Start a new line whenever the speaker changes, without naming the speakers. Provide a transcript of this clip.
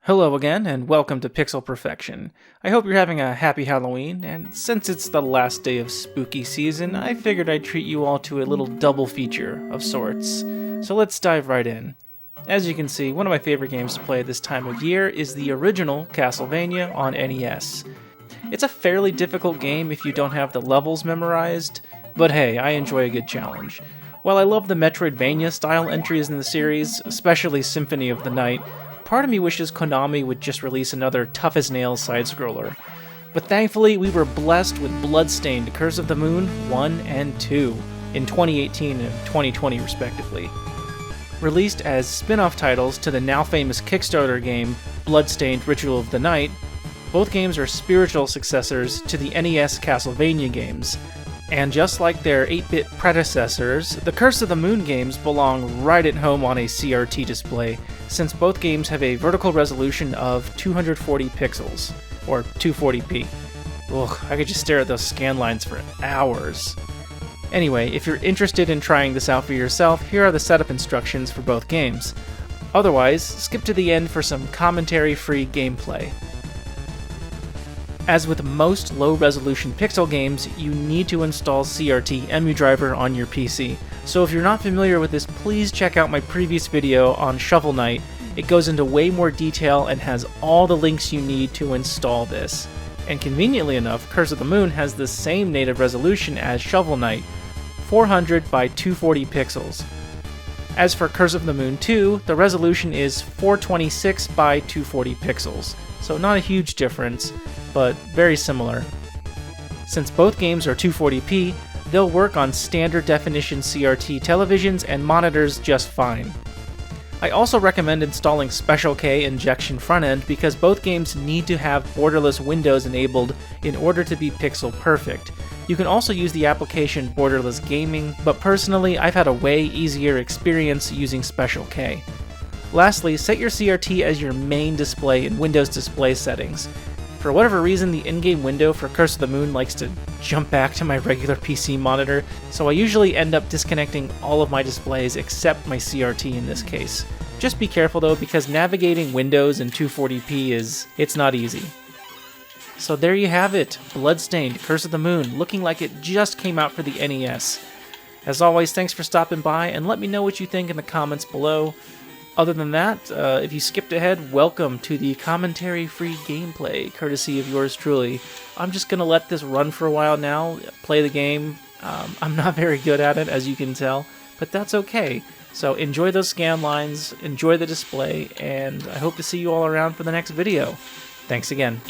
Hello again, and welcome to Pixel Perfection. I hope you're having a happy Halloween, and since it's the last day of spooky season, I figured I'd treat you all to a little double feature of sorts. So let's dive right in. As you can see, one of my favorite games to play at this time of year is the original Castlevania on NES. It's a fairly difficult game if you don't have the levels memorized, but hey, I enjoy a good challenge. While I love the Metroidvania-style entries in the series, especially Symphony of the Night, part of me wishes Konami would just release another tough-as-nails side-scroller. But thankfully, we were blessed with Bloodstained, Curse of the Moon 1 and 2 in 2018 and 2020 respectively. Released as spin-off titles to the now-famous Kickstarter game Bloodstained Ritual of the Night, both games are spiritual successors to the NES Castlevania games. And just like their 8-bit predecessors, the Curse of the Moon games belong right at home on a CRT display, since both games have a vertical resolution of 240 pixels, or 240p. Ugh, I could just stare at those scan lines for hours. Anyway, if you're interested in trying this out for yourself, here are the setup instructions for both games. Otherwise, skip to the end for some commentary-free gameplay. As with most low-resolution pixel games, you need to install CRT EmuDriver on your PC. So if you're not familiar with this, please check out my previous video on Shovel Knight. It goes into way more detail and has all the links you need to install this. And conveniently enough, Curse of the Moon has the same native resolution as Shovel Knight, 400 by 240 pixels. As for Curse of the Moon 2, the resolution is 426 by 240 pixels. So not a huge difference, but very similar. Since both games are 240p, they'll work on standard definition CRT televisions and monitors just fine. I also recommend installing Special K Injection Frontend because both games need to have borderless windows enabled in order to be pixel perfect. You can also use the application Borderless Gaming, but personally I've had a way easier experience using Special K. Lastly, set your CRT as your main display in Windows display settings. For whatever reason, the in-game window for Curse of the Moon likes to jump back to my regular PC monitor, so I usually end up disconnecting all of my displays except my CRT in this case. Just be careful though, because navigating Windows in 240p it's not easy. So there you have it, Bloodstained, Curse of the Moon, looking like it just came out for the NES. As always, thanks for stopping by, and let me know what you think in the comments below. Other than that, if you skipped ahead, welcome to the commentary-free gameplay, courtesy of yours truly. I'm just going to let this run for a while now, play the game. I'm not very good at it, as you can tell, but that's okay. So enjoy those scan lines, enjoy the display, and I hope to see you all around for the next video. Thanks again.